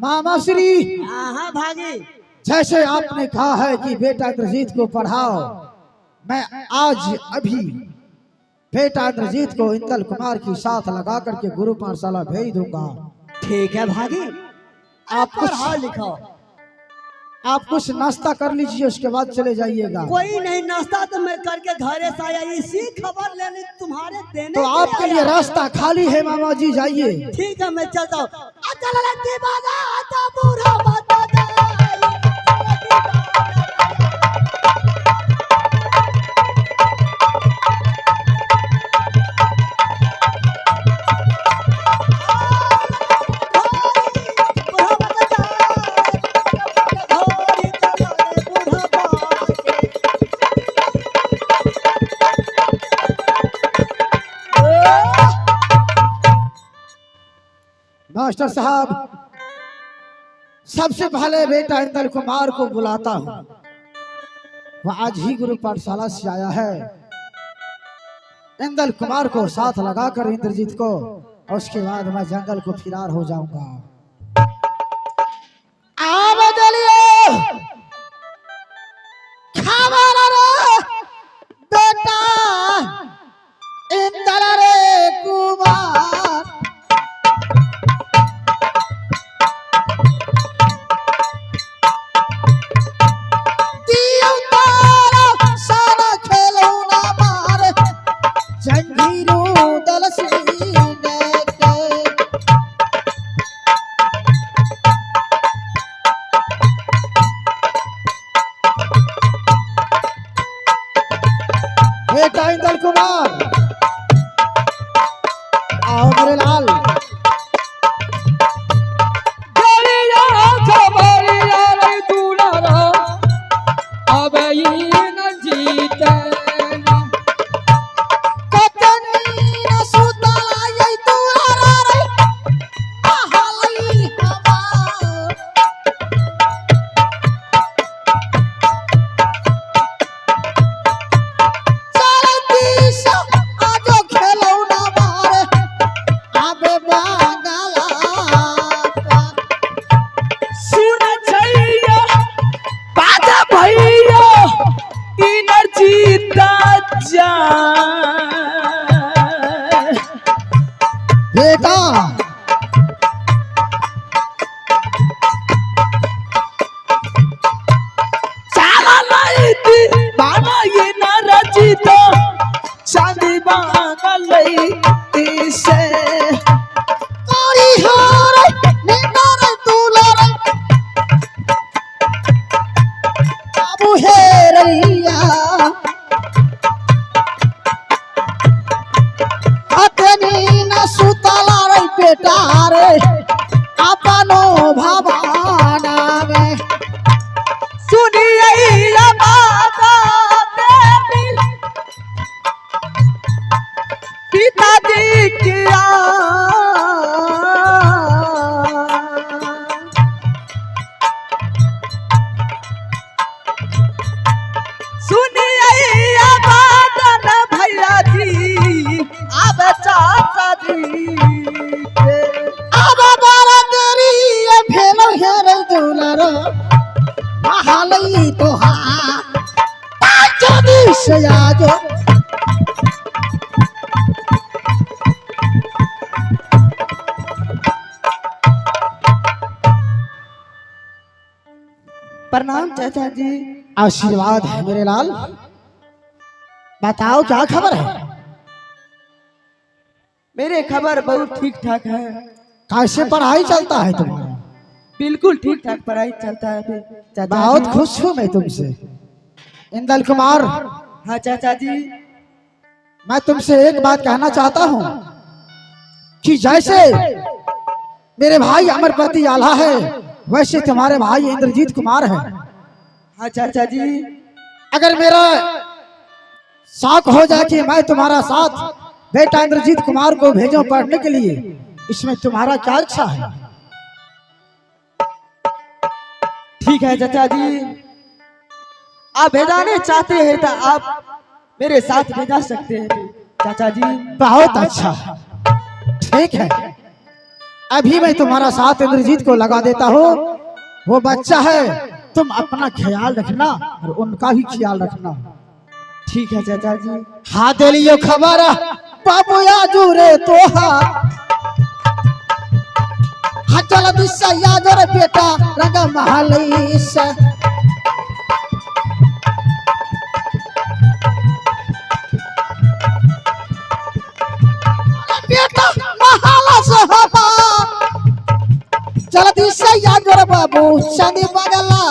मामा श्री। हाँ भागी। जैसे आपने कहा है कि बेटा इंद्रजीत को पढ़ाओ, मैं आज अभी बेटा इंद्रजीत को इंदल कुमार की साथ लगा करके गुरु पाठशाला भेज दूंगा। ठीक है भागी, आप कुछ पढ़ा लिखो। आप कुछ नाश्ता कर लीजिए, उसके बाद चले जाइएगा। कोई नहीं, नाश्ता तो मैं करके घरे से आया, इसी खबर लेने तुम्हारे देने तो आपके लिए रास्ता खाली है मामा जी, जाइए। ठीक है मैं चलता हूँ। मास्टर साहब, सबसे पहले बेटा इंदल कुमार को बुलाता हूँ। वह आज ही गुरु पाठशाला से आया है। इंदल कुमार को साथ लगाकर इंद्रजीत को, और उसके बाद मैं जंगल को फिरार हो जाऊंगा। बेटा इंदल रे कुमार, बेटा इंदल कुमार आओ मेरे लाल। बेटा चाला लाई थी बाबा ये न रचितो चांदी बांगा लाई थी से कोरी हो रे नीना रे तूला रे बाबू है रैया अतनी न सुतला रे बेटा रे अपनो भवाना में सुनिए बाबा देवी पिताजी किया सुनिए बाबा भैया जी अब चाचा जी अब बारा तेरी ये भेलो हेरे दुलरो महालई तो हाँ पाँचों दिश आजो प्रणाम चाचा जी। आशीर्वाद है मेरे लाल। बताओ क्या खबर है? मेरे खबर बहुत ठीक ठाक है। कैसे पढ़ाई चलता है तुम्हारा? बिल्कुल ठीक ठाक पढ़ाई चलता है अभी चाचा बहुत जी। खुश हूँ मैं तुमसे इंदल कुमार। हाँ चाचा जी। मैं तुमसे एक बात कहना चाहता हूँ कि जैसे मेरे भाई अमरपति आल्हा है, वैसे तुम्हारे भाई इंद्रजीत कुमार है। हाँ चाचा जी। अगर मेरा शौक हो जाए कि मैं तुम्हारा साथ बेटा इंद्रजीत कुमार को भेजूं पढ़ने के लिए, इसमें तुम्हारा क्या इच्छा है? ठीक है चाचा जी, आप भेजाने चाहते हैं तो आप मेरे साथ भेजा सकते हैं चाचा जी। बहुत अच्छा, ठीक है। अभी मैं तुम्हारा साथ इंद्रजीत को लगा देता हूँ। वो बच्चा है, तुम अपना ख्याल रखना और उनका भी ख्याल रखना। ठीक है चाचा जी। हाँ दे लियो खबर बाबू याजू रे तो हाँ चल दिशा याजो रे बेटा रंग महली से बेटा महाला से हवा चल दिशा याजो रे बाबू चांदी बगला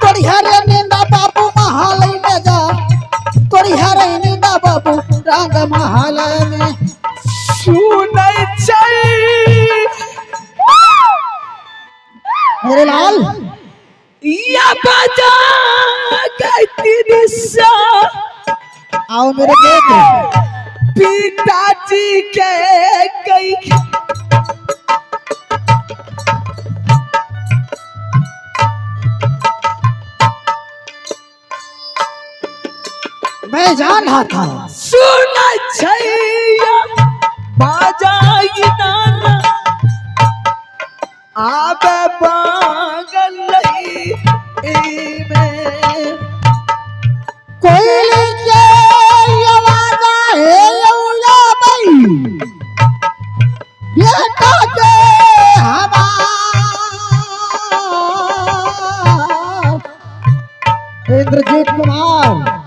तोरी हरे नींदा बाबू महालय में जा तोरी हरे नींदा बाबू रंग महालय में सुनाई चाहिए मेरे लाल या बजा गई दिशा आओ मेरे बेटे पिताजी के गई मैं जान रहा था सुना छैया बाजाई नाना आबे बांगल में कोयले के आवाज है लौला भाई बेटा के हवा इंद्रजीत कुमार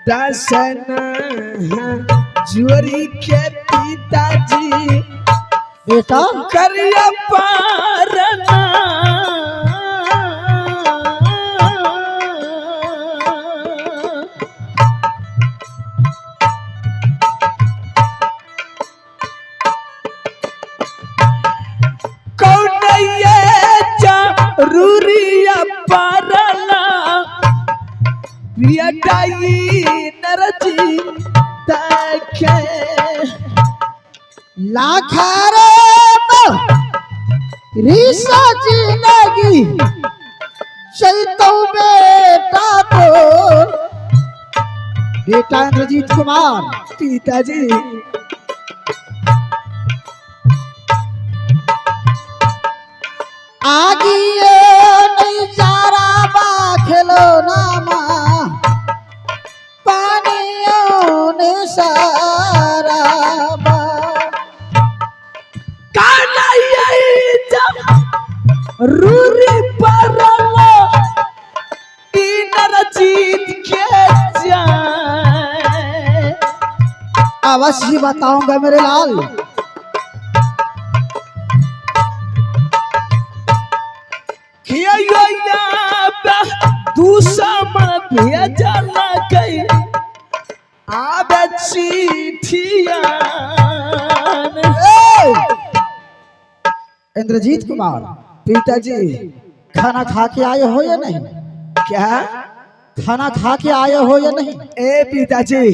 दसन जुअरी के पिताजी बेटा करिया पारना कौनैया जरूरिया पारला बेटाई नरजी देखे लाखारे रीसा जिंदगी चलतो बेटा को बेटा इंद्रजीत कुमार पिताजी आगिए नहीं चारा बा खेलो नामा पानियों ने सारा बा रूरी परला इंद्रजीत के जाए अवश्य बताऊंगा मेरे लाल दूसरा भेजला गई आबे चिट्ठिया इंद्रजीत कुमार पिताजी खाना खा के आए हो या नहीं? क्या खाना खा के आए हो या नहीं? ए पिताजी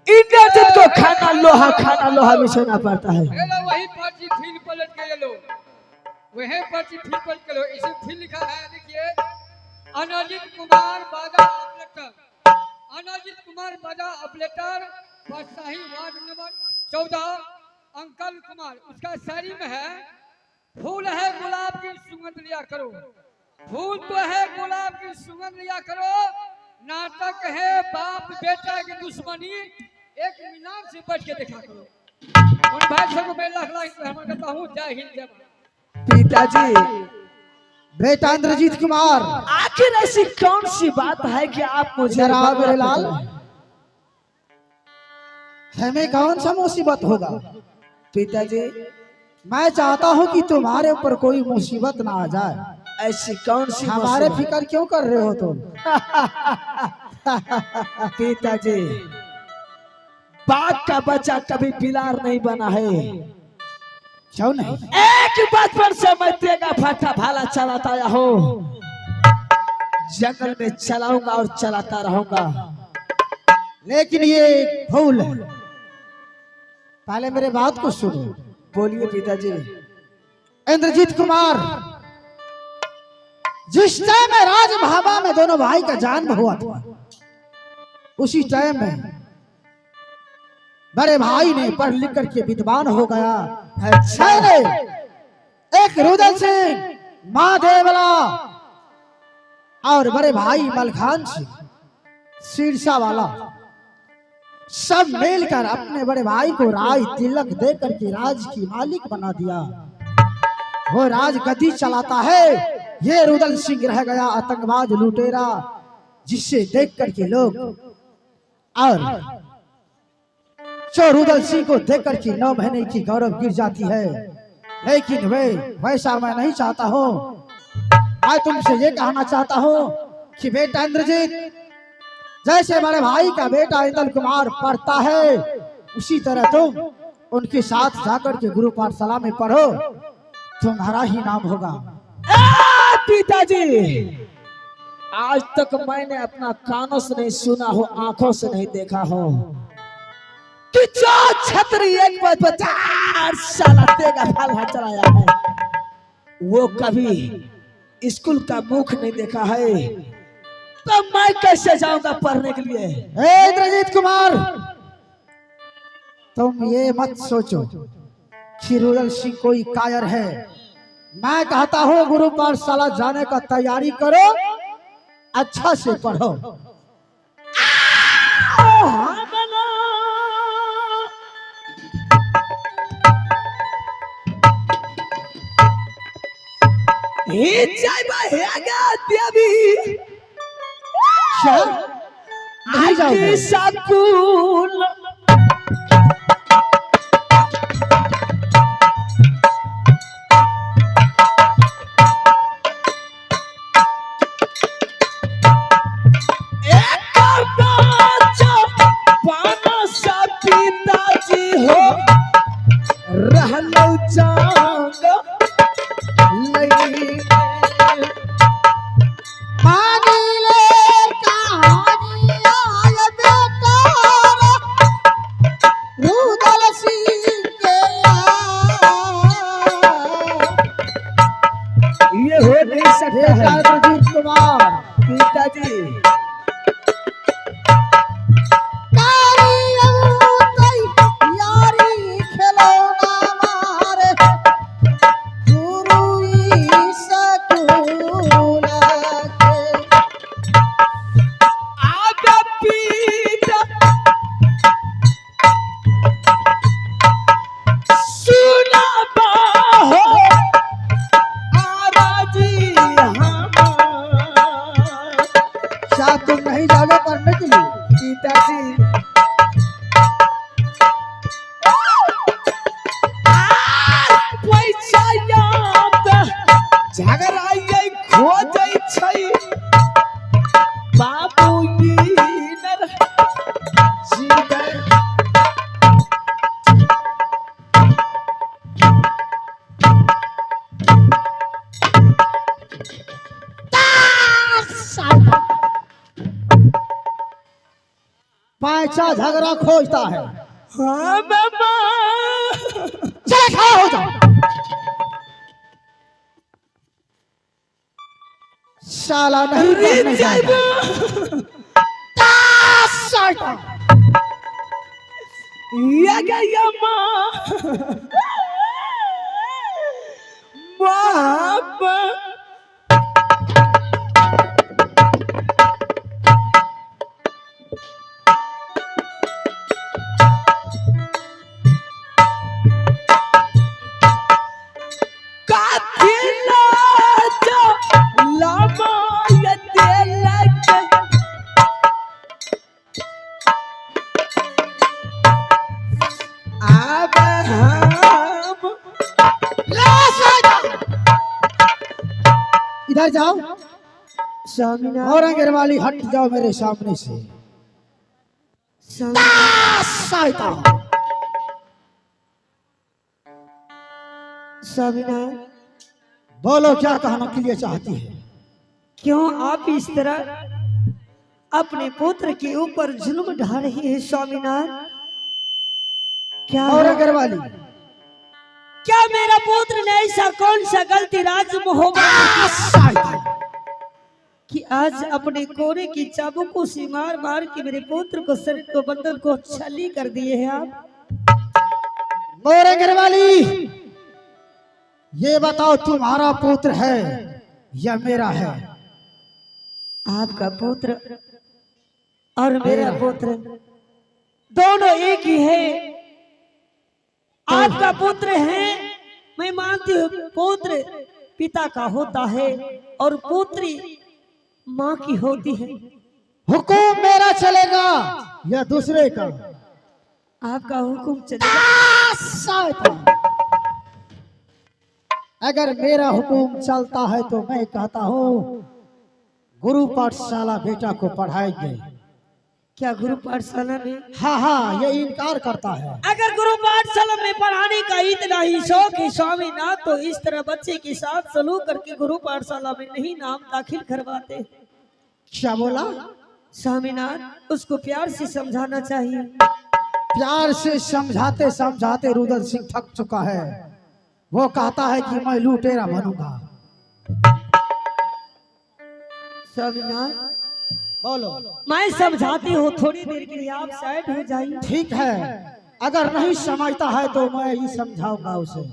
इंद्रजीत को खाना लोहा बिछाना पड़ता है। वही पर्ची फिर पलट के लो, वही पर्ची फिर पलट के लो। इसे फिर लिखा है, देखिए, अनजित कुमार बाजा ऑपरेटर, अनजित कुमार बाजा ऑपरेटर, शाही वार्ड नंबर 14, अंकल कुमार। उसका शायरी में है, फूल है गुलाब की सुगंध लिया करो, फूल तो है गुलाब की सुगंध लिया करो, नाटक है बाप बेटा की दुश्मनी, एक मीनार से बैठ के देखा करो। उन भाई सबको मैं लाख लाख कहता हूँ, जय हिंद जय भारत। पिताजी बेटा इंद्रजीत कुमार, आखिर ऐसी कौन सी बात है कि आप मुझे जरा मेरे लाल, हमें कौन सा मुसीबत होगा? पिताजी मैं चाहता हूँ कि तुम्हारे ऊपर कोई मुसीबत ना आ जाए। ऐसी कौन सी हमारे फिक्र क्यों कर रहे हो तुम? पिताजी बाप का बच्चा कभी बिलार नहीं बना है। क्यों नहीं? एक बात पर चलाता आया हूँ, जंगल में चलाऊंगा और चलाता रहूंगा। लेकिन ये भूल है, पहले मेरे बात को सुनो। बोलिए पिताजी। इंद्रजीत कुमार, जिस टाइम में राजभाबा में दोनों भाई का जन्म हुआ था, उसी टाइम में बड़े भाई ने पढ़ लिख करके विद्वान हो गया। मैंने एक रुदल सिंह, माँ देवला और बड़े भाई मलखान सिंह शीर्षा वाला सब मिलकर अपने बड़े भाई को राज तिलक दे करके राज की मालिक बना दिया। वो राज गद्दी चलाता है, ये रुदल सिंह रह गया आतंकवाद लुटेरा, जिससे देख करके लोग और जो रुदल सिंह को देख करके 9 महीने की गौरव गिर जाती है। लेकिन वैसा मैं नहीं चाहता हूँ। मैं तुमसे ये कहना चाहता हूँ कि बेटा इंद्रजीत, जैसे बड़े भाई का बेटा इंद्र कुमार पढ़ता है, उसी तरह तुम उनके साथ जाकर के गुरु पाठशाला में पढ़ो, तुम्हारा ही नाम होगा। पिताजी, आज तक मैंने अपना कानों से नहीं सुना हो, आंखों से नहीं देखा हो कि जो छतरी एक पर 50 साल तेगा फल चलाया है, वो कभी स्कूल का मुख नहीं देखा है। तो मैं कैसे जाऊंगा पढ़ने के लिए? इंद्रजीत कुमार, तुम ये मत सोचो कि रुदल सिंह कोई कायर है। मैं कहता हूँ गुरु पाठशाला जाने का तैयारी करो, अच्छा से पढ़ो। नहीं जाओगे? सकूल इंद्रजीत कुमार पिताजी। तुम नहीं जाओगे पढ़ने के लिए? पिताजी, पैसा याद झगड़ा खोजै छै बाबूजी नर जीवन। पैसा झगड़ा खोजता है। हाँ बाबा, चले खड़ा हो जाओ। साला नहीं पढ़ने जाएगा। ये गया माँ बाबा। इधर जाओ और अंगेर वाली, हट जाओ मेरे सामने से। बोलो क्या कहना के लिए चाहती है? क्यों आप इस तरह अपने पुत्र के ऊपर जुल्म ढा रही है स्वामीनाथ? क्या और है? अग्रवाली, क्या मेरा पुत्र ने ऐसा कौन सा गलती राज मोहब्बत कि आज अपने कोरे की चाबुकों से मार मार के मेरे पुत्र को शरीर को बंधन को छली कर दिए हैं आप? और अग्रवाली, ये बताओ तुम्हारा पुत्र है या मेरा है? आपका पुत्र और मेरा पुत्र दोनों एक ही है। आपका पुत्र है, मैं मानती हूँ पुत्र पिता का होता है और पुत्री माँ की होती है। हुकुम मेरा चलेगा या दूसरे का? आपका हुक्म चलेगा। शैतान। अगर मेरा हुकुम चलता है तो मैं कहता हूँ गुरु पाठशाला बेटा को पढ़ाएंगे। क्या गुरु पाठशाला में? हाँ हाँ, ये इनकार करता है। अगर गुरु पाठशाला में पढ़ाने का इतना ही शौक है स्वामीनाथ, तो इस तरह बच्चे के साथ सलूक करके गुरु पाठशाला में नहीं नाम दाखिल करवाते? क्या बोला? स्वामीनाथ, उसको प्यार से समझाना चाहिए। प्यार से समझाते समझाते रुदल सिंह थक चुका है। वो कहता है कि मैं लुटेरा बनूंगा। स्वामीनाथ, बोलो। मैं समझाती हूँ, थोड़ी देर के लिए आप साइड हो जाइए। ठीक है, अगर नहीं समझता है तो मैं ही समझाऊंगा उसे।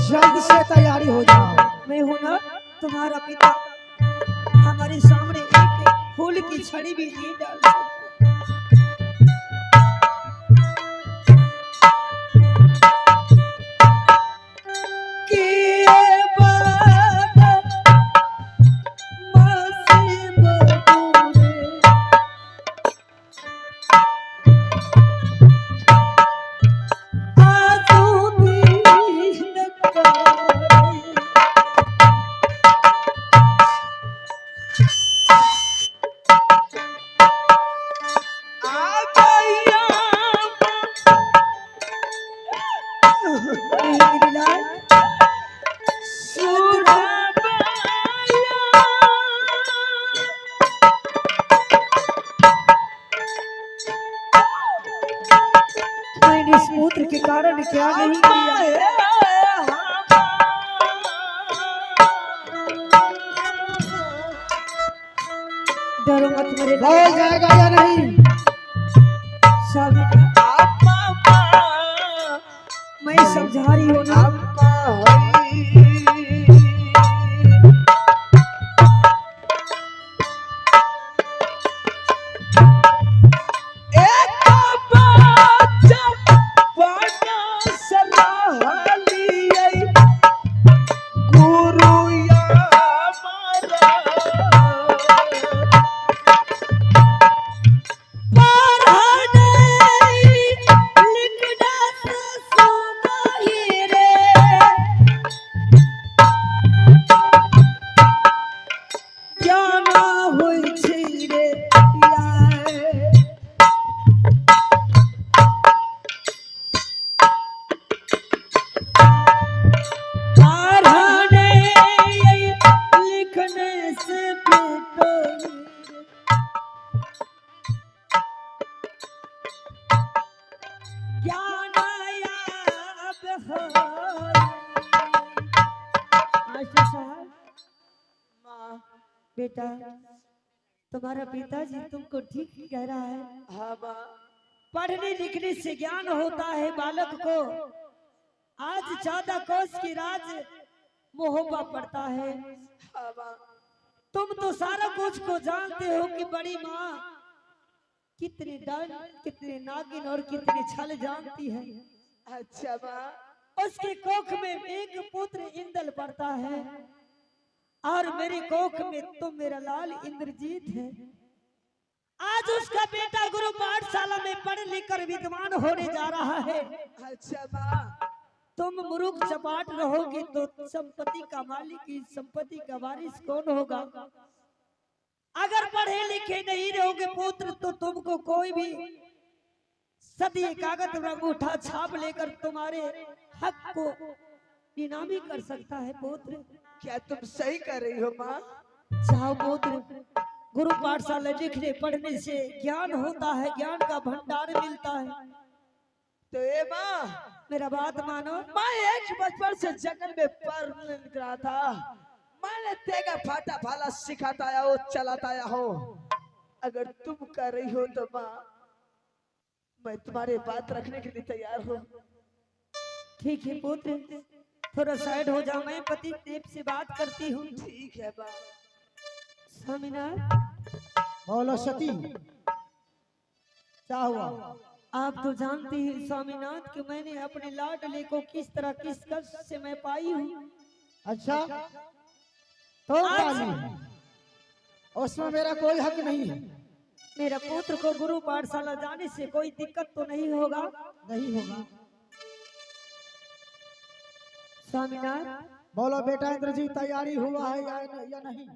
जल्द से तैयारी हो जाओ। मैं हूं ना तुम्हारा पिता, हमारे सामने एक फूल की छड़ी भी नहीं डाल सकते। मैंने इस पुत्र के कारण क्या नहीं किया। डरो मत मेरे बोल जाएगा या नहीं? मैं समझा रही हूँ ना। बेटा, तुम्हारा पिताजी तुमको ठीक ही कह रहा है। हाँ माँ, पढ़ने लिखने से ज्ञान होता है बालक को। आज 14 कोस की राज मोहब्बत पड़ता है। हाँ माँ, तुम तो सारा कुछ को जानते हो कि बड़ी माँ कितने डर, कितने नागिन और कितने छल जानती है। अच्छा माँ, उसके कोख में एक पुत्र इंदल पड़ता है और मेरे कोख में तुम मेरा लाल इंद्रजीत है। आज उसका बेटा गुरु पाठशाला में पढ़ लिख कर विद्वान होने जा रहा है। अच्छा माँ, तुम मूर्ख चपाट रहोगे तो संपत्ति का मालिक की संपत्ति का वारिस कौन होगा? अगर पढ़े लिखे नहीं रहोगे पुत्र तो तुमको कोई भी सदी कागज में अंगूठा छाप लेकर तुम्हारे हक को नीलामी कर सकता है पुत्र। क्या तुम सही कर रही हो माँ? जाओ पुत्र, गुरु पाठशाला लिखने पढ़ने से ज्ञान होता है, ज्ञान का भंडार मिलता है। तो ये माँ, मेरा बात मानो। मैं एक बचपन से जंगल में पढ़ रहा था, मैंने तेगा फाटा भाला सिखाता आया हो, चलाता आया हो। अगर तुम कर रही हो तो माँ, मैं तुम्हारे बात रखने के लिए तैयार हूँ। ठीक है पुत्र, थोड़ा साइड हो जाओ, मैं पति देव से बात करती हूँ। ठीक है माँ। स्वामीनाथ, बोलो सती, क्या हुआ? आप तो जानते हैं स्वामीनाथ कि मैंने अपने लाडले को किस तरह किस कष्ट से मैं पाई हूँ। अच्छा, तो पाली है, उसमें मेरा कोई हक नहीं है। मेरा पुत्र को गुरु पाठशाला जाने से कोई दिक्कत तो नहीं होगा? नहीं होगा। स्वामीनाथ, बोलो बेटा इंद्रजीत, तैयारी हुआ है या नहीं?